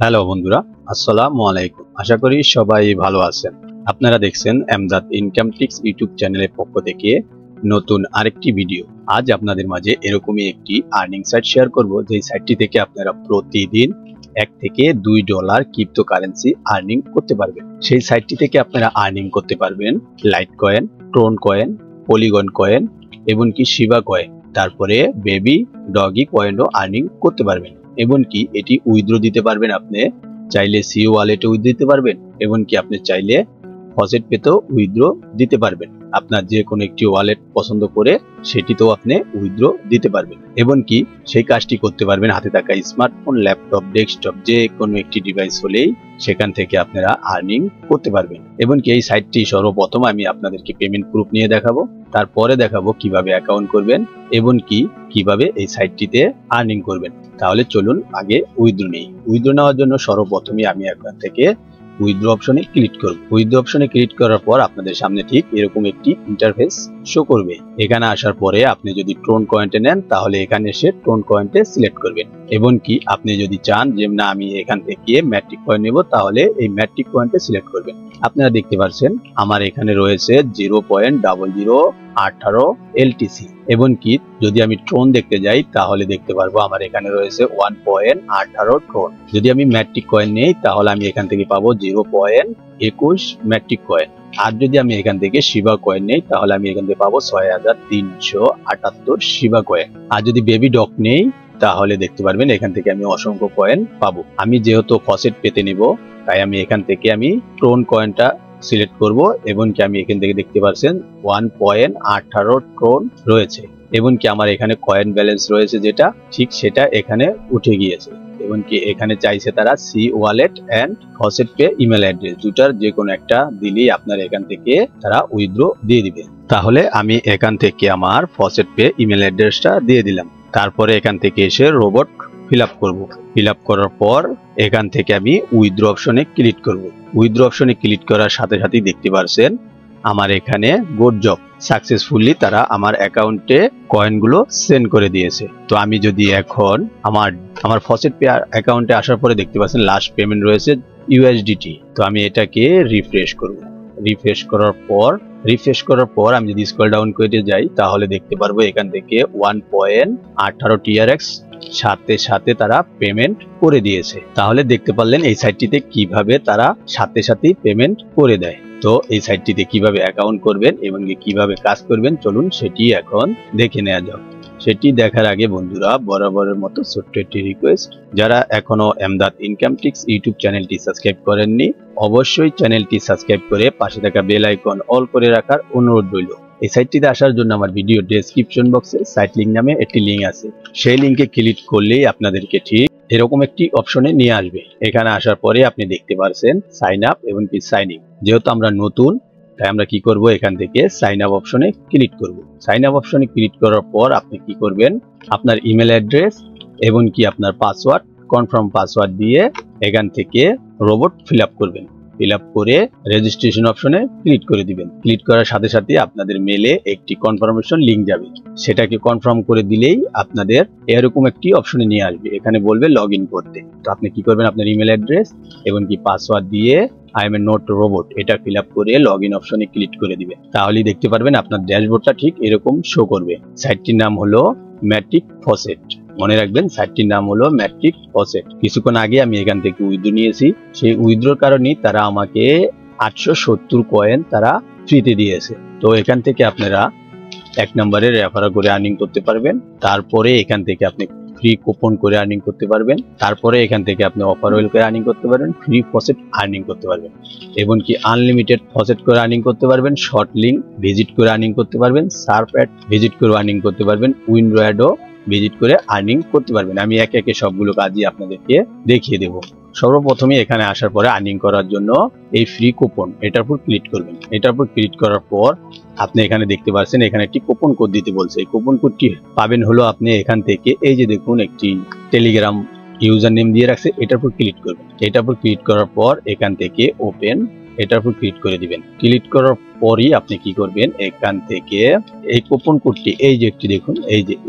Hello বন্ধুরা, আসসালামু আলাইকুম। আশা করি সবাই ভালো আছেন। আপনারা দেখছেন এমদাদ ইনকাম টিপস ইউটিউব চ্যানেলের পক্ষ থেকে নতুন আরেকটি ভিডিও। আজ আপনাদের মাঝে এরকমই একটি আর্নিং সাইট শেয়ার করব, যেই সাইটটি থেকে আপনারা প্রতিদিন $1 থেকে $2 ক্রিপ্টোকারেন্সি আর্নিং করতে পারবেন। সেই সাইটটি থেকে আপনারা আর্নিং করতে পারবেন light coin, Tron coin, polygon coin এমনকি শিবা কয়েন, তারপরে বেবি ডগি কয়েনও আর্নিং করতে পারবেন। এমনকি এটি উইথড্র দিতে পারবেন, আপনি চাইলে সিও ওয়ালেটে উইথড্র দিতে পারবেন, এমনকি আপনি চাইলে ফসেট পেতেও উইথড্র দিতে পারবেন। আপনার যে কোনো একটি ওয়ালেট পছন্দ করে সেটিতেও আপনি উইথড্র দিতে পারবেন। এমনকি সেই কাজটি করতে পারবেন হাতে থাকা স্মার্টফোন, ল্যাপটপ, ডেস্কটপ যে কোনো একটি ডিভাইস হলেই সেখান থেকে আপনারা আর্নিং করতে পারবেন। এমনকি এই সাইটটি সর্বপ্রথম আমি আপনাদেরকে পেমেন্ট প্রুফ নিয়ে দেখাবো, তারপরে দেখাবো কিভাবে অ্যাকাউন্ট করবেন এমনকি কিভাবে এই সাইটটিতে আর্নিং করবেন। তাহলে চলুন আগে উইথড্র নেই। উইথড্র নেওয়ার জন্য সর্বপ্রথমে আমি এখান থেকে উইথড্র অপশনে ক্লিক করব। উইথড্র অপশনে ক্লিক করার পর আপনাদের সামনে ঠিক এরকম একটি ইন্টারফেস শো করবে। এখানে আসার পরে আপনি যদি ট্রোন কয়েনটে নেন তাহলে এখানে এসে ট্রোন কয়েনটে সিলেক্ট করবেন। এমনকি আপনি যদি চান যে না আমি এখান থেকে ম্যাট্রিক কয়েন নেব তাহলে এই ম্যাট্রিক কয়েনটে সিলেক্ট করবেন। আপনারা দেখতে পাচ্ছেন আমার এখানে রয়েছে 0.0018 LTC। এমনকি যদি আমি ট্রোন দেখতে যাই তাহলে দেখতে পারবো আমার এখানে রয়েছে 1.18 ট্রোন। যদি আমি ম্যাট্রিক কয়েন নেই তাহলে আমি এখান থেকে পাবো 0.21 ম্যাট্রিক কয়েন। আর যদি আমি এখান থেকে শিবা কয়েন নেই তাহলে আমি এখান থেকে পাবো 6378 শিবা কয়েন। আর যদি বেবি ডগ নেই তাহলে দেখতে পারবেন এখান থেকে আমি অসংখ্য কয়েন পাবো। আমি যেহেতু ফসেট পেতে নিব তাই আমি এখান থেকে আমি ট্রোন কয়েনটা সিলেক্ট করব। এমনকি আমি এখান থেকে দেখতে পাচ্ছেন 1.18 ট্রোন রয়েছে। এমনকি আমার এখানে কয়েন ব্যালেন্স রয়েছে যেটা ঠিক সেটা এখানে উঠে গিয়েছে। এমনকি এখানে চাইছে তারা সি wallet and FaucetPay email address, দুটার যে কোনো একটা দিলেই আপনার এখান থেকে তারা উইথড্র দিয়ে দিবে। তাহলে আমি এখান থেকে আমার ফসেট পে ইমেল অ্যাড্রেসটা দিয়ে দিলাম। তারপরে এখান থেকে এসে রোবট ফিল আপ করবো। ফিল আপ করার পর এখান থেকে আমি উইথড্র অপশনে ক্লিক করব। উইথড্র অপশনে ক্লিক করার সাথে সাথেই দেখতে পাচ্ছেন আমার এখানে গুড জব, সাকসেসফুলি তারা আমার অ্যাকাউন্টে কয়েনগুলো সেন্ড করে দিয়েছে। তো আমি যদি এখন আমার ফসেট পে অ্যাকাউন্টে আসার পরে দেখতে পাচ্ছেন লাস্ট পেমেন্ট রয়েছে USDT। তো আমি এটাকে রিফ্রেশ করব। রিফ্রেশ করার পর আমি যদি স্ক্রল ডাউন করে যাই তাহলে দেখতে পারবো এখান থেকে 1.18 TRX সাথে সাথে তারা পেমেন্ট করে দিয়েছে। তাহলে দেখতে পারলেন এই সাইটটিতে কিভাবে তারা সাথে সাথেই পেমেন্ট করে দেয়। তো এই সাইটটিতে কিভাবে অ্যাকাউন্ট করবেন এবং কিভাবে কাজ করবেন চলুন সেটি এখন দেখে নেওয়া যাক। সেটি দেখার আগে বন্ধুরা বরাবরের মতো ছোট্ট একটি রিকোয়েস্ট, যারা এখনো এমদাদ ইনকাম টিপস ইউটিউব চ্যানেলটি সাবস্ক্রাইব করেননি অবশ্যই চ্যানেলটি সাবস্ক্রাইব করে পাশে থাকা বেল আইকন অল করে রাখার অনুরোধ রইল। এই সাইটটিতে আসার জন্য আমার ভিডিও ডেসক্রিপশন বক্সে সাইট লিংক নামে একটি লিংক আছে, সেই লিংকে ক্লিক করলেই আপনাদেরকে ঠিক এরকম একটি অপশনে নিয়ে আসবে। এখানে আসার পরে আপনি দেখতে পাচ্ছেন সাইন আপ এবং সাইন ইন। যেহেতু আমরা নতুন তাই আমরা কি করব এখান থেকে সাইন আপ অপশনে ক্লিক করব। সাইন আপ অপশনে ক্লিক করার পর আপনি কি করবেন আপনার ইমেল অ্যাড্রেস এবং কি আপনার পাসওয়ার্ড, কনফার্ম পাসওয়ার্ড দিয়ে এখান থেকে রোবট ফিল আপ করবেন। ফিল আপ করে রেজিস্ট্রেশন অপশনে ক্লিক করে দিবেন। ক্লিক করার সাথে সাথে আপনাদের মেলে একটি কনফার্মেশন লিংক যাবে, সেটাকে কনফার্ম করে দিলেই আপনাদের এরকম একটি অপশনে নিয়ে আসবে। এখানে বলবে লগ ইন করতে। তো আপনি কি করবেন আপনার ইমেল অ্যাড্রেস এবং কি পাসওয়ার্ড দিয়ে I M A note robot এটা ফিল আপ করে লগ ইন অপশনে ক্লিক করে দিবেন। তাহলেই দেখতে পারবেন আপনার ড্যাশবোর্ডটা ঠিক এরকম শো করবে। সাইটটির নাম হলো ম্যাট্রিক ফসেট। মনে রাখবেন সাইটটির নাম হলো ম্যাট্রিক ফসেট। কিছুক্ষণ আগে আমি এখান থেকে উইথড্র নিয়েছি, সেই উইথড্রর কারণে তারা আমাকে 870 কয়েন তারা ফ্রিতে দিয়েছে। তো এখান থেকে আপনারা 1 নম্বরে রেফার করে আর্নিং করতে পারবেন। তারপরে এখান থেকে আপনি ফ্রি কুপন করে আর্নিং করতে পারবেন। তারপরে এখান থেকে আপনি অফার ওয়েল করে আর্নিং করতে পারবেন, ফ্রি ফসেট আর্নিং করতে পারবেন, এমনকি আনলিমিটেড ফসেট করে আর্নিং করতে পারবেন, শর্ট লিঙ্ক ভিজিট করে আর্নিং করতে পারবেন, সার্ফ অ্যাড ভিজিট করে আর্নিং করতে পারবেন, উইন্ডো অ্যাডও ভিজিট করে আর্নিং করতে পারবেন। আমি একে একে সবগুলো কাজই আপনাদেরকে দেখিয়ে দেব। সর্বপ্রথমে এখানে আসার পরে আর্নিং করার জন্য এই ফ্রি কুপন এটার উপর ক্লিক করবেন। এটার উপর ক্লিক করার পর আপনি এখানে দেখতে পাচ্ছেন এখানে একটি কুপন কোড দিতে বলছে। এই কুপন কোডটি পাবেন হলো আপনি এখান থেকে এই যে দেখুন একটি টেলিগ্রাম ইউজার নেম দিয়ে রাখছে, এটার উপর ক্লিক করবেন। এটার উপর ক্লিক করার পর এখান থেকে ওপেন এটার উপর ক্লিক করে দিবেন। ক্লিক করার পরই আপনি কি করবেন, এখান থেকে এই কুপন কোডটি, এই যে একটি দেখুন,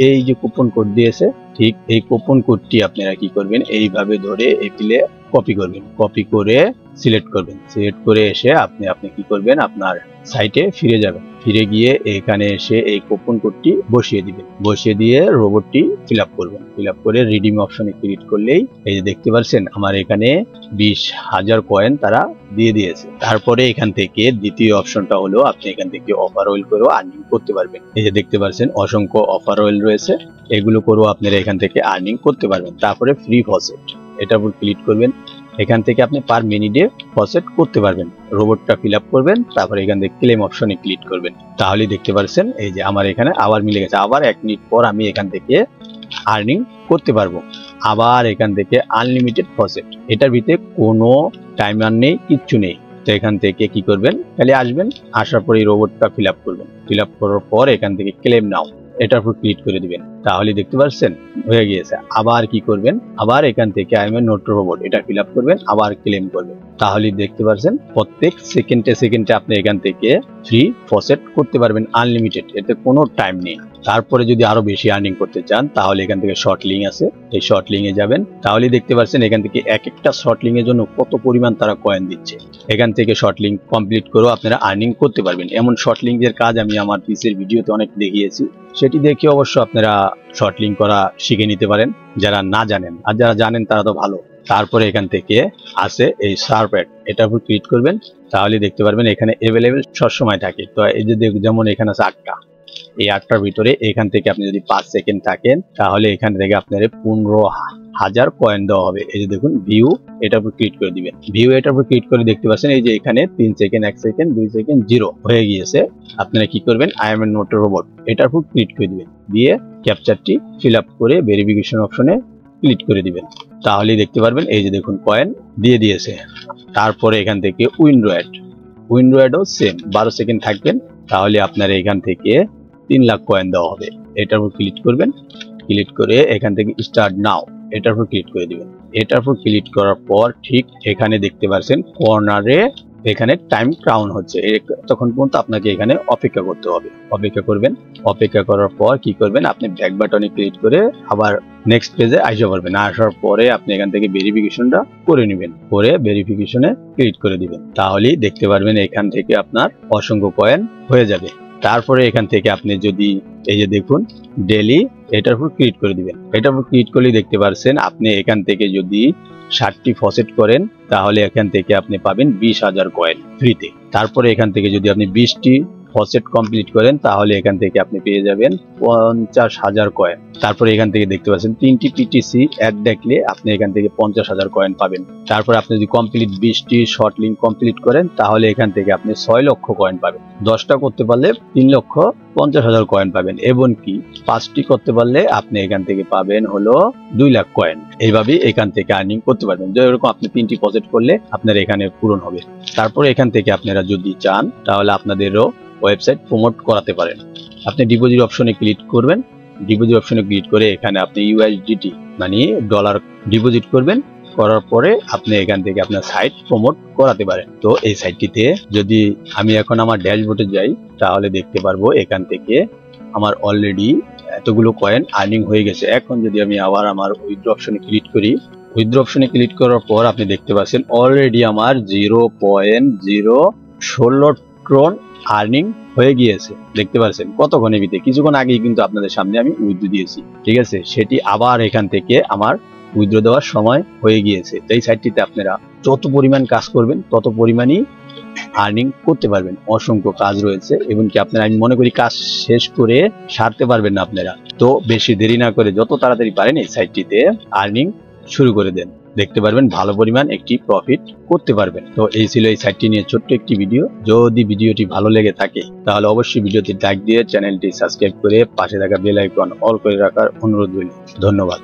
এই যে কুপন কোড দিয়েছে, ঠিক এই কুপন কোডটি আপনারা কি করবেন, এইভাবে ধরে এপিলে কপি করবেন। কপি করে সিলেক্ট করবেন। সিলেক্ট করে এসে আপনি কি করবেন, আপনার সাইটে ফিরে যাবেন। ফিরে গিয়ে এখানে এসে এই কুপন কোডটি বসিয়ে দিবেন। বসিয়ে দিয়ে রোবটটি ফিল আপ করবেন। ফিল আপ করে রিডিম অপশনে ক্লিক করলেই এই যে দেখতে পাচ্ছেন আমার এখানে 20,000 কয়েন তারা দিয়ে দিয়েছে। তারপরে এখান থেকে দ্বিতীয় অপশনটা হলো আপনি এখান থেকে অফার ওয়েল করেও আর্নিং করতে পারবেন। এই যে দেখতে পাচ্ছেন অসংখ্য অফার ওয়েল রয়েছে, এগুলো করেও আপনারা এখান থেকে আর্নিং করতে পারবেন। তারপরে ফ্রি ফসেট, এটার উপর ক্লিক করবেন। এখান থেকে আপনি পার মিনিটে ফসেট করতে পারবেন। রোবটটা ফিল আপ করবেন, তারপরে এখান থেকে ক্লেম অপশনে ক্লিক করবেন। তাহলে দেখতে পাচ্ছেন এই যে আমার এখানে আবার মিলে গেছে। আবার 1 মিনিট পর আমি এখান থেকে আর্নিং করতে পারবো। আবার এখান থেকে আনলিমিটেড ফসেট, এটার ভিতরে কোনো টাইমার নেই, কিচ্ছু নেই। তো এখান থেকে কি করবেন, খালি আসবেন, আসার পরে রোবটটা ফিল আপ করবেন। ফিল আপ করার পর এখান থেকে ক্লেম নাও, এটার উপর ক্লিক করে দিবেন। তাহলে দেখতে পাচ্ছেন হয়ে গিয়েছে। আবার কি করবেন, আবার এখান থেকে I M A note robot, এটা ফিল আপ করবেন, আবার ক্লেম করবেন। তাহলে দেখতে পাচ্ছেন প্রত্যেক সেকেন্ডে আপনি এখান থেকে ফ্রি ফসেট করতে পারবেন আনলিমিটেড, এতে কোনো টাইম নেই। তারপরে যদি আরো বেশি আর্নিং করতে চান তাহলে এখান থেকে শর্ট লিঙ্ক আছে, এই শর্ট লিঙ্কে যাবেন। তাহলে দেখতে পাচ্ছেন এখান থেকে এক একটা শর্ট লিঙ্কের জন্য কত পরিমাণ তারা কয়েন দিচ্ছে। এখান থেকে শর্ট লিঙ্ক কমপ্লিট করেও আপনারা আর্নিং করতে পারবেন। এমন শর্ট লিঙ্কের কাজ আমি আমার পিসির ভিডিওতে অনেক দেখিয়েছি, সেটি দেখে অবশ্য আপনারা শর্ট লিঙ্ক করা শিখে নিতে পারেন যারা না জানেন। আর যারা জানেন তারা তো ভালো। তারপরে এখান থেকে আছে এই সার্ভ অ্যাড, এটার উপর ক্লিক করবেন। তাহলে দেখতে পারবেন এখানে অ্যাভেলেবেল সবসময় থাকে। তো এই যে যেমন এখানে আছে 8টা, এই 8টার ভিতরে এখান থেকে আপনি যদি 5 সেকেন্ড থাকেন তাহলে এখান থেকে আপনার 15,000 কয়েন দেওয়া হবে। এই যে দেখুন ভিউ, এটার উপর ক্লিক করে দিবেন। ভিউ এটার উপর ক্লিক করে দেখতে পাচ্ছেন এই যে এখানে 3 সেকেন্ড, 1 সেকেন্ড, 2 সেকেন্ড, 0 হয়ে গিয়েছে। আপনারা কি করবেন, I M A note robot, এটার উপর ক্লিক করে দিবেন। দিয়ে ক্যাপচারটি ফিল আপ করে ভেরিফিকেশন অপশনে ক্লিক করে দিবেন। তাহলেই দেখতে পারবেন এই যে দেখুন কয়েন দিয়ে দিয়েছে। তারপরে এখান থেকে উইন্ডো অ্যাডও সেম, 12 সেকেন্ড থাকবেন তাহলে আপনারা এখান থেকে 3 লাখ কয়েন দেওয়া হবে। এটার উপর ক্লিক করবেন। ক্লিক করে এখান থেকে স্টার্ট নাও, এটার উপর ক্লিক করে দিবেন। এটার উপর ক্লিক করার পর ঠিক এখানে দেখতে পাচ্ছেন কর্নারে এখানে টাইম কাউন্ট হচ্ছে, তখন পর্যন্ত আপনাকে এখানে অপেক্ষা করতে হবে। অপেক্ষা করবেন। অপেক্ষা করার পর কি করবেন, আপনি ব্যাক বাটনে ক্লিক করে আবার নেক্সট পেজে আসতে পারবেন। আসার পরে আপনি এখান থেকে ভেরিফিকেশনটা করে নেবেন, করে ভেরিফিকেশনে ক্লিক করে দিবেন। তাহলেই দেখতে পারবেন এখান থেকে আপনার অসংখ্য কয়েন হয়ে যাবে। তারপরে এখান থেকে আপনি যদি এই যে দেখুন ডেলি, এটার উপর ক্লিক করে দিবেন। এটার উপর ক্লিক করলে দেখতে পাচ্ছেন আপনি এখান থেকে যদি 60টি ফসেট করেন তাহলে এখান থেকে আপনি পাবেন 20,000 কয়েন ফ্রিতে। তারপরে এখান থেকে যদি আপনি 20টি ফসেট কমপ্লিট করেন তাহলে এখান থেকে আপনি পেয়ে যাবেন 50,000 কয়েন। তারপরে এখান থেকে দেখতে পাচ্ছেন 3টি পিটিসি অ্যাড দেখলে আপনি এখান থেকে 50,000 কয়েন পাবেন। তারপরে আপনি যদি কমপ্লিট 20টি শর্ট লিঙ্ক কমপ্লিট করেন তাহলে এখান থেকে আপনি 6 লক্ষ কয়েন পাবেন। 10টা করতে পারলে 3,50,000 কয়েন পাবেন, এবং কি 5টি করতে পারলে আপনি এখান থেকে পাবেন হলো 2 লাখ কয়েন। এইভাবেই এখান থেকে আর্নিং করতে পারবেন। যেরকম আপনি 3টি প্রজেক্ট করলে আপনার এখানে পূরণ হবে। তারপরে এখান থেকে আপনারা যদি চান তাহলে আপনাদেরও ওয়েবসাইট প্রমোট করাতে পারেন। আপনি ডিপোজিট অপশনে ক্লিক করবেন। ডিপোজিট অপশনে ক্লিক করে এখানে আপনি ইউএসডিটি মানে ডলার ডিপোজিট করবেন। করার পরে আপনি এখান থেকে আপনার সাইট প্রমোট করাতে পারেন। তো এই সাইটটিতে যদি আমি এখন আমার ড্যাশবোর্ডে যাই তাহলে দেখতে পারবো এখান থেকে আমার অলরেডি এতগুলো কয়েন আর্নিং হয়ে গেছে। এখন যদি আমি আবার আমার উইথড্র অপশনে ক্লিক করি, উইথড্র অপশনে ক্লিক করার পর আপনি দেখতে পাচ্ছেন অলরেডি আমার 0.016 ট্রন আর্নিং হয়ে গিয়েছে। দেখতে পাচ্ছেন কতক্ষণের ভিতরে, কিছুক্ষণ আগেই কিন্তু আপনাদের সামনে আমি উইথড্র দিয়েছি, ঠিক আছে। সেটি আবার এখান থেকে আমার উইথড্র দেওয়ার সময় হয়ে গিয়েছে। তো এই সাইটটিতে আপনারা যত পরিমাণ কাজ করবেন তত পরিমাণই আর্নিং করতে পারবেন। অসংখ্য কাজ রয়েছে, এবং কি আপনারা আমি মনে করি কাজ শেষ করে সারতে পারবেন না আপনারা। তো বেশি দেরি না করে যত তাড়াতাড়ি পারেন এই সাইটটিতে আর্নিং শুরু করে দেন, দেখতে পারবেন ভালো পরিমাণ একটি প্রফিট করতে পারবেন। তো এই ছিল এই সাইটটি নিয়ে ছোট্ট একটি ভিডিও। যদি ভিডিওটি ভালো লেগে থাকে তাহলে অবশ্যই ভিডিওটি লাইক দিয়ে চ্যানেলটি সাবস্ক্রাইব করে পাশে থাকা বেল আইকন অল করে রাখার অনুরোধ রইল। ধন্যবাদ।